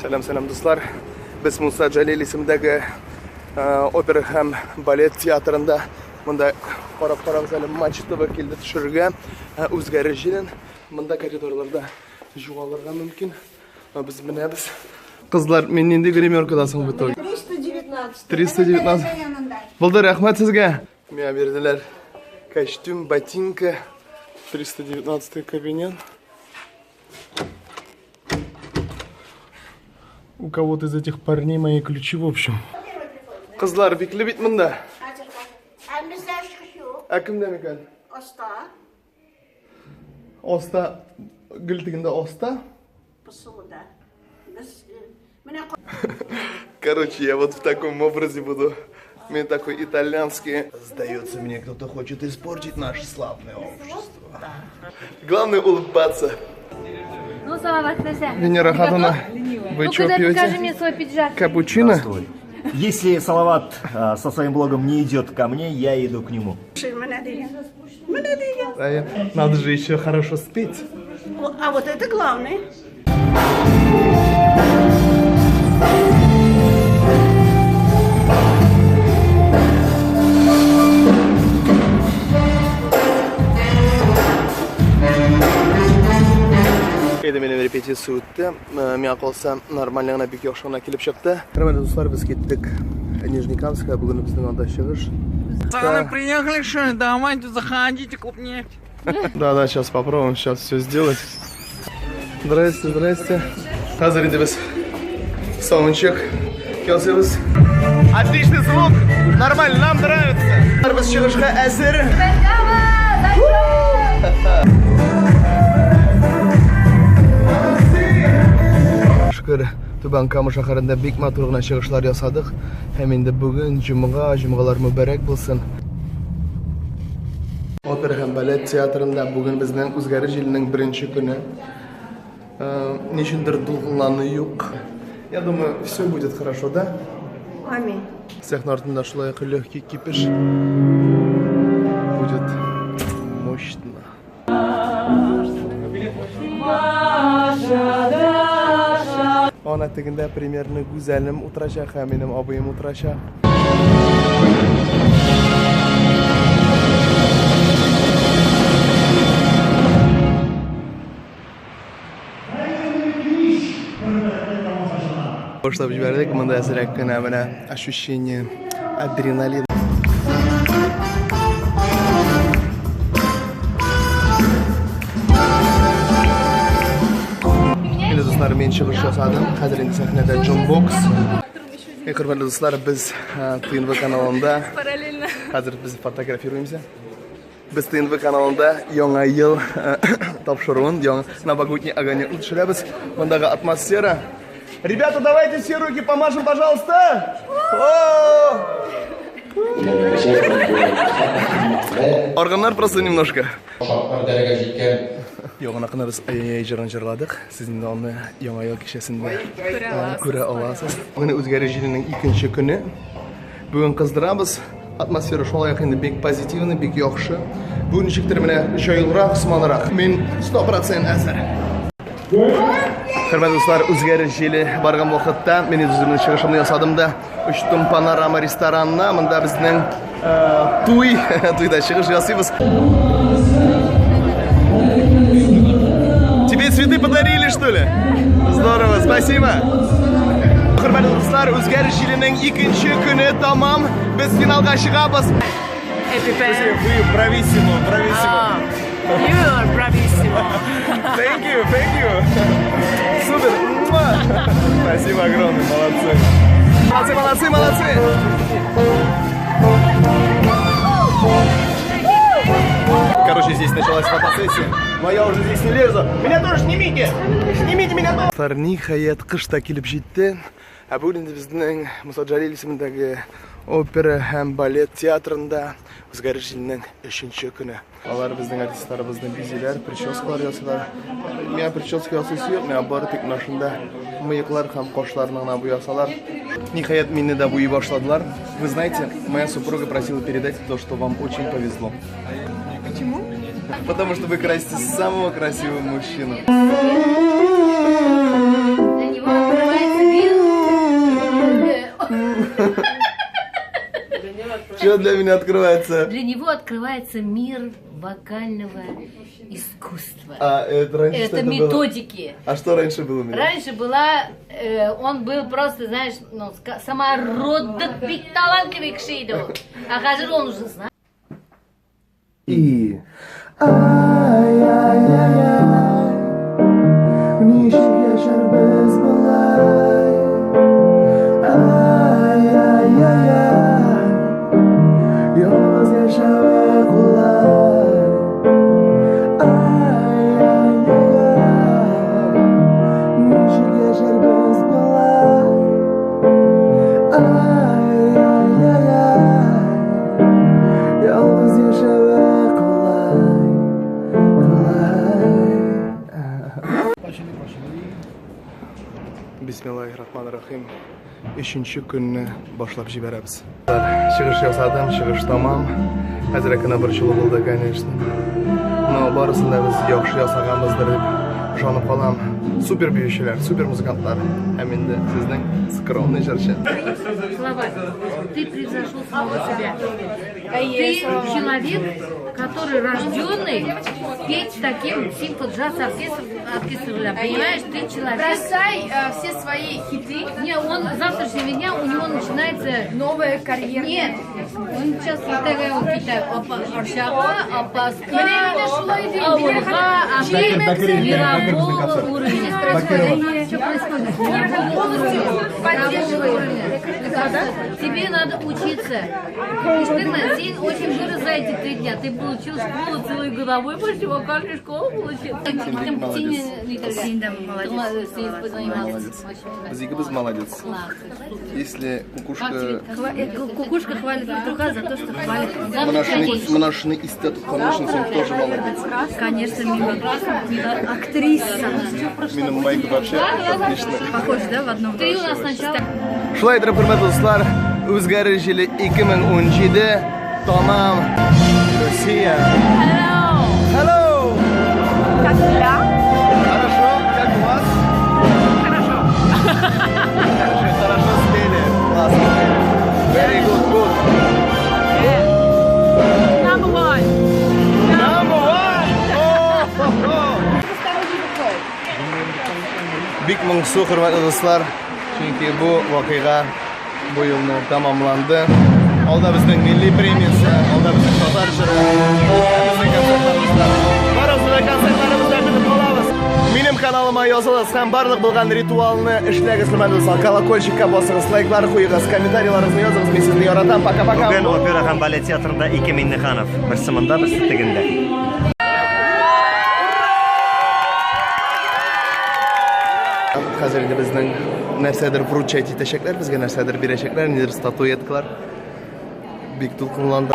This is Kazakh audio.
Selam dostlar. Biz Musa Jalil isimdagi opera ham balet teatrında bunda qarab salim manchitni vakilda tushirgan o'zgarish yilin bunda koridorlarda juvallarga mumkin. Biz bilamiz. Qizlar men endi grimyorkadasing bu to'y. 319. 319. Bo'ldi, rahmat sizga. Menga berdilar kostyum, botinka. 319 кабинет. У кого-то из этих парней мои ключи, в общем. Kızlar bekle bitminde. Akimde mi kan? Osta. Osta. Gültiginde osta. Посуда. Короче, я вот в таком образе буду. Мне такой итальянский. Сдается мне, кто-то хочет испортить наше славное общество. Главное улыбаться. Ну, Салават, Венера Хатана, вы что пьете? Покажи мне свой пиджак. Капучино? Если Салават со своим блогом не идет ко мне, я иду к нему. Надо же еще хорошо спеть. А вот это главное. Endi meni repetisiya o'tdi. Men qolsam normalligina bek yoshgina kelib chiqdi. Hurmatli do'stlar, biz ketdik Nижнекамская. Bugun bizning onda chiqish. Пацаны приехали, что ли? Давайте заходите, купнете. Да, сейчас попробуем все сделать. Здрасте. Hozir endi biz soundcheck kelamiz. Отличный звук. Нормально, нам нравится. Biz chiqishga hozir. Tuban Kamu shaharında bek maturg'ina chiqishlar yasadik. Ham endi bugun jumalar muborak bo'lsin. Opera ham balet teatrında bugun bizning o'zgarish yilining birinchi kuni. Ничего дурдуланы yok. Я думаю, все будет хорошо, да? Аминь. Сахна артында шулай легкий кипиш. Будет мощно. Ona teginde примерно güzelim oturacak, hem benim abim oturacak. Boşlab jiberdik, bunda azrakgina mana ощущение adrenalin. Endi do'stlar, men chiqish yasadim. Hozir endi sahnada Jumbox. Hurmatli do'stlar, biz TNV kanalida hozir biz fotografiruymiz. Biz TNV kanalida yangi yil topshiruvin, yangi новогодний огонек tushiramiz. Bundagi atmosfera. Ребята, давайте все руки помашем, пожалуйста. Органlar просто немножко. Yo'g'inaqni biz ijro'njirladik. Siz endi uni yangi yil kechasida ko'ra olasiz. Bugun o'zgarish yilining ikkinchi kuni. Bugun qizdiramiz. Atmosfera shunday endi bek pozitivni, bek yaxshi. Bu nechikdir mana joyliroq, osmonroq. Men 100% asar. Hurmatli do'stlar, o'zgarish yili borgan vaqtda men o'zimning chiqishimni yasadimda uchtum panorama restoranida bunda bizning to'yda chiqish yasaymiz. Тебе цветы подарили, что ли? Здорово, спасибо. Hurmatli do'stlar, o'zgarish yilining ikkinchi kuni tamom. Biz finalga chiqamiz. Вы bravissimo. You are bravissimo. Thank you. Супер. Спасибо огромное, молодцы. Короче, здесь началась фотосессия, но я уже здесь не лезу. Меня тоже снимите меня тоже. Nihayet qishda kelib jetdi. Bugun endi bizning Musa Jalil ismidagi opera ham balet teatrında o'zgarish yilining 3-chi kuni. Ular bizning artistlarimizning bizilar, prическалар yasalar. Men прическа yasasi yo'q, men bor tek mashunda mıyıklar ham qoshlarini bu yasalar. Nihayet meni da bo'yi boshladilar. Вы знаете, моя супруга просила передать то, что вам очень повезло. Почему? Потому что вы красите самого красивого мужчину. Для него открывается Что для меня открывается? Для него открывается мир вокального искусства. А это раньше что Это было? методики. А что раньше было у меня? Раньше он был просто, знаешь, ну, самородный, талантливый кшейду. А хазыр он уже знает. И... Ай-яй-яй-яй, ничек яшар без былай. Ай-яй-яй-яй, yalnız yaşamak kolay. Ай-яй-яй-яй, ничек яшар без былай. Ай-яй-яй-яй, yalnız yaşamak kolay. Bismillahirrahmanirrahim. 3-nче көнне башлап җибәрәбез. Чыгыш ясадым, чыгыш тамам. Әзрәкенә борчылу булды, конечно. Но барысын да без яхшы ясаганбыздыр дип ышанып калам. Супер биючеләр, супер музыкантлар. Һәм инде сезнең скромный җырчы. Слова. Ты превзошел самого себя. Ты человек, который рожденный петь таким симфоджаз оркестром. Понимаешь, ты человек. Бросай все свои хиты. Не, он с завтрашнего дня у него начинается Новая карьера. Нет, он сейчас вот Китай, Аршаға, Апаска, Ауырға, мирового уровня. Что происходит? Мирового уровня. Тебе надо учиться. Сен очень вырос за эти 3 дня. Ты получил школу целой годовой, почти вокальную школу получил. Biz ikimiz молодец. Если Кукушка хвалит петуха за то, что хвалит. Мына шуны истә тоткан өчен син тоже молодец. Конечно, актриса. Минем майк вообще отлично. Похож, да, в одном? Ты у нас сначала... Шулай итеп, хөрмәтле дуслар, үзгәреш җиле 2017 тамам. Россия. Hello. Как дела? Хорошо, как у вас? Хорошо. Хорошо спели. Классно. Very good, good. Number one. Number one. Бик моңсу, хөрмәтле дуслар. Чөнки бу вакыйга бу елны тамамланды. Алда безнең милли премиясе, алда безнең татар җыры, безнең концертларыбызда. Барыбызда концертларыбызда көтеп калабыз. Минем каналыма язылыгыз һәм барлык булган ритуалны эшләгез, хөрмәтле дуслар. Колокольчикка басыгыз, лайклар куегыз, комментарийларыгызны языгыз. Мин сезне яратам. Пока-пока. Бүген опера һәм балет театрында 2 Миннеханов. Бер сымында, бер тегендә. Хәзер инде безнең нәрсәдер вручать итәчәкләр, безгә нәрсәдер бирәчәкләр, нидер статуэткалар. Бик тулкынланды.